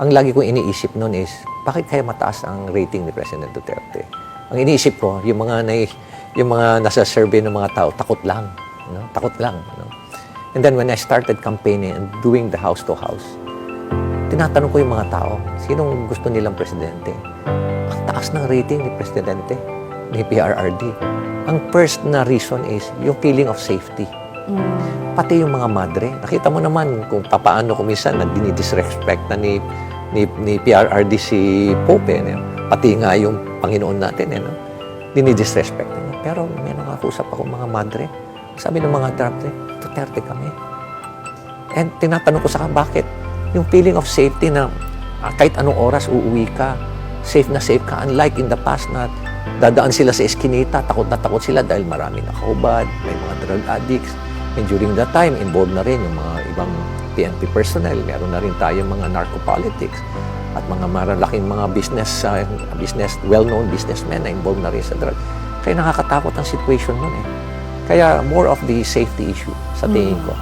ang lagi kong iniisip noon is, bakit kaya mataas ang rating ni President Duterte? Ang iniisip ko, yung mga nasa survey ng mga tao, takot lang. No? Takot lang. No? And then when I started campaigning and doing the house-to-house, tinatanong ko yung mga tao, sinong gusto nilang presidente? Ang taas ng rating ni Presidente, ni PRRD. Ang first na reason is yung feeling of safety. Pati yung mga madre. Nakita mo naman kung paano kuminsan na dinidisrespect na ni PRRD si Pope. Pati nga yung Panginoon natin. Dinidisrespect na. Pero may nakakusap ako mga madre. Sabi ng mga Duterte kami. And tinatanong ko sa bakit? Yung feeling of safety na kahit anong oras uuwi ka, safe na safe ka. Unlike in the past na dadaan sila sa eskinita, takot na takot sila dahil marami nakahubad, may mga drug addicts. And during that time, involved na rin yung mga ibang PNP personnel. Meron na rin tayong mga narcopolitics at mga maralaking mga well-known businessmen na involved na rin sa drug. Kaya nakakatakot ang situation nun eh. Kaya more of the safety issue sa tingin ko.